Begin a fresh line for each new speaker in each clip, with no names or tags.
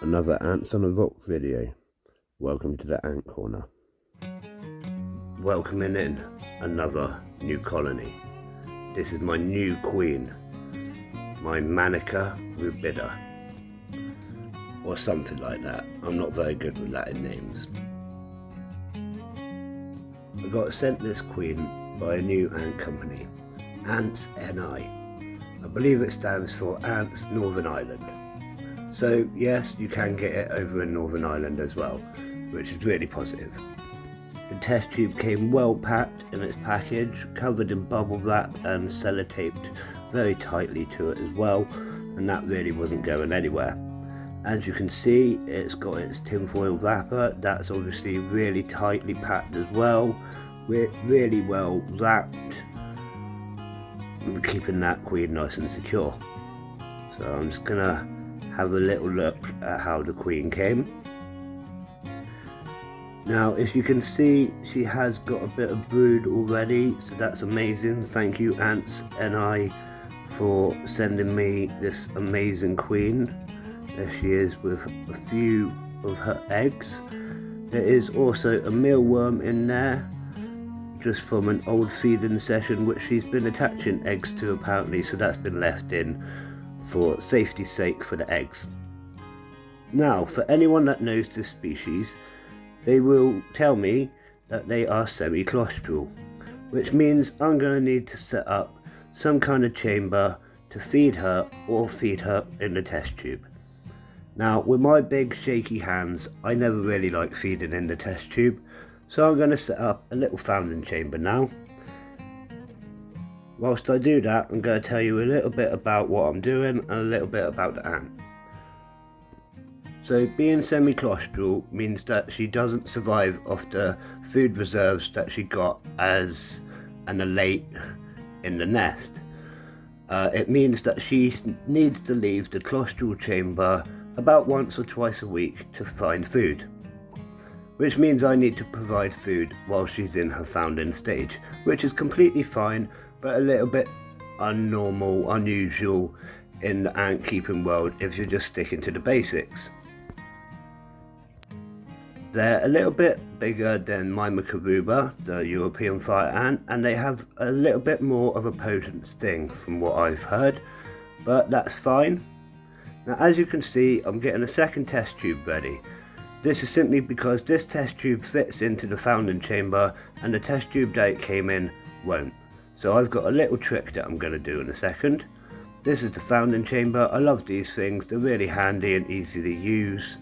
Another Ants on a Rock video. Welcome to the Ant Corner. Welcoming in another new colony. This is my new queen, my Manica Rubida, or something like that. I'm not very good with Latin names. I got sent this queen by a new ant company, Ants.N.I. I believe it stands for Ants Northern Ireland. So yes, you can get it over in Northern Ireland as well, which is really positive. The test tube came well packed in its package, covered in bubble wrap and sellotaped very tightly to it as well, and that really wasn't going anywhere. As you can see, it's got its tinfoil wrapper, that's obviously really tightly packed as well, really well wrapped, and keeping that queen nice and secure. So I'm just gonna have a little look at how the queen came. Now, as you can see, she has got a bit of brood already, so that's amazing. Thank you, Ants.N.I, for sending me this amazing queen. There she is with a few of her eggs. There is also a mealworm in there, just from an old feeding session which she's been attaching eggs to apparently, so that's been left in for safety's sake for the eggs. Now, for anyone that knows this species, they will tell me that they are semi-claustral, which means I'm going to need to set up some kind of chamber to feed her or feed her in the test tube. Now, with my big shaky hands, I never really like feeding in the test tube, so I'm going to set up a little fountain chamber now. Whilst I do that, I'm going to tell you a little bit about what I'm doing and a little bit about the ant. So being semi-claustral means that she doesn't survive off the food reserves that she got as an elate in the nest. It means that she needs to leave the claustral chamber about once or twice a week to find food, which means I need to provide food while she's in her founding stage, which is completely fine, but a little bit unusual in the ant keeping world if you're just sticking to the basics. They're a little bit bigger than Manica Rubida, the European fire ant, and they have a little bit more of a potent sting from what I've heard, but that's fine. Now, as you can see, I'm getting a second test tube ready. This is simply because this test tube fits into the fountain chamber and the test tube that it came in won't. So I've got a little trick that I'm going to do in a second. This is the fountain chamber. I love these things, they're really handy and easy to use.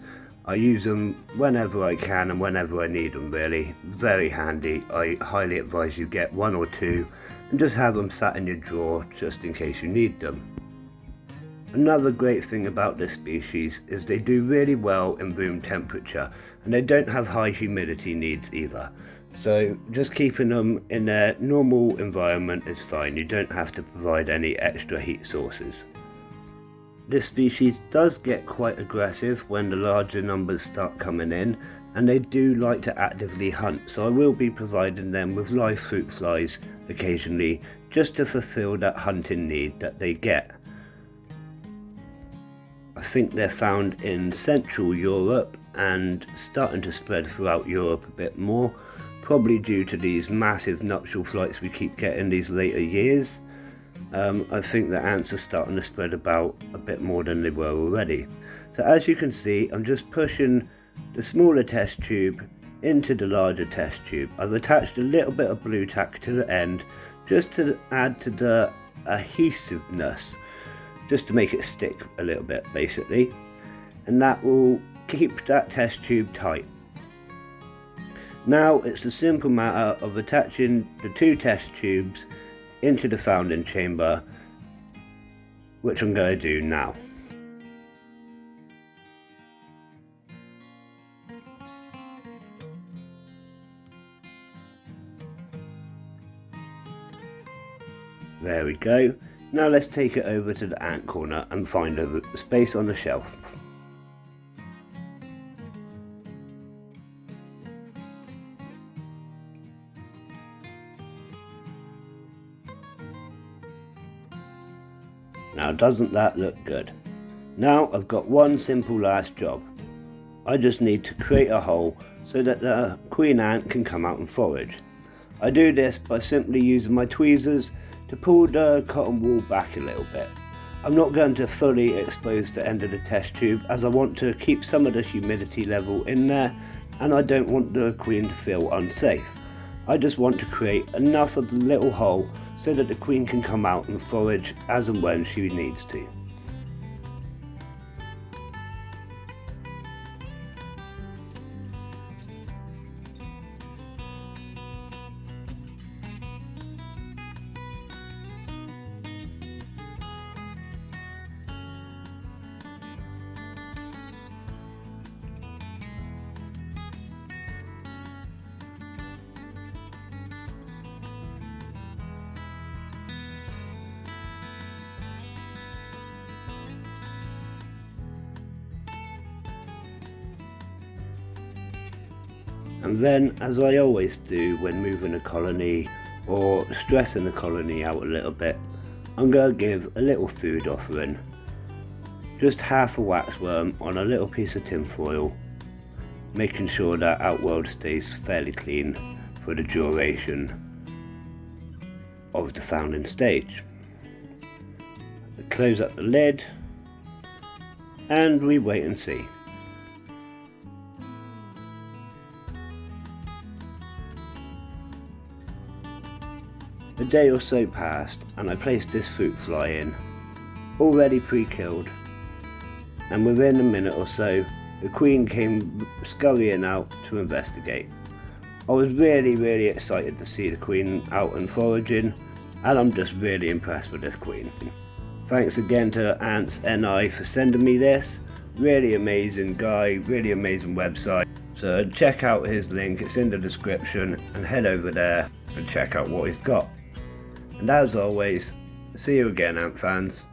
I use them whenever I can and whenever I need them really. Very handy. I highly advise you get one or two and just have them sat in your drawer just in case you need them. Another great thing about this species is they do really well in room temperature and they don't have high humidity needs either. So just keeping them in their normal environment is fine, you don't have to provide any extra heat sources. This species does get quite aggressive when the larger numbers start coming in, and they do like to actively hunt, so I will be providing them with live fruit flies occasionally just to fulfill that hunting need that they get. I think they're found in Central Europe and starting to spread throughout Europe a bit more, probably due to these massive nuptial flights we keep getting these later years. I think the ants are starting to spread about a bit more than they were already. So as you can see, I'm just pushing the smaller test tube into the larger test tube. I've attached a little bit of blue tack to the end just to add to the adhesiveness, just to make it stick a little bit basically, and that will keep that test tube tight. Now it's a simple matter of attaching the two test tubes into the fountain chamber, which I'm going to do now. There we go. Now let's take it over to the ant corner and find a space on the shelf. Now doesn't that look good? Now I've got one simple last job. I just need to create a hole so that the queen ant can come out and forage. I do this by simply using my tweezers to pull the cotton wool back a little bit. I'm not going to fully expose the end of the test tube as I want to keep some of the humidity level in there, and I don't want the queen to feel unsafe. I just want to create enough of the little hole so that the queen can come out and forage as and when she needs to. And then, as I always do when moving a colony or stressing the colony out a little bit, I'm going to give a little food offering. Just half a waxworm on a little piece of tin foil, making sure that outworld stays fairly clean for the duration of the founding stage. Close up the lid and we wait and see. A day or so passed and I placed this fruit fly in, already pre-killed, and within a minute or so the queen came scurrying out to investigate. I was really excited to see the queen out and foraging, and I'm just really impressed with this queen. Thanks again to Ants.N.I for sending me this. Really amazing guy, really amazing website. So check out his link, it's in the description, and head over there and check out what he's got. And as always, see you again, Ant fans.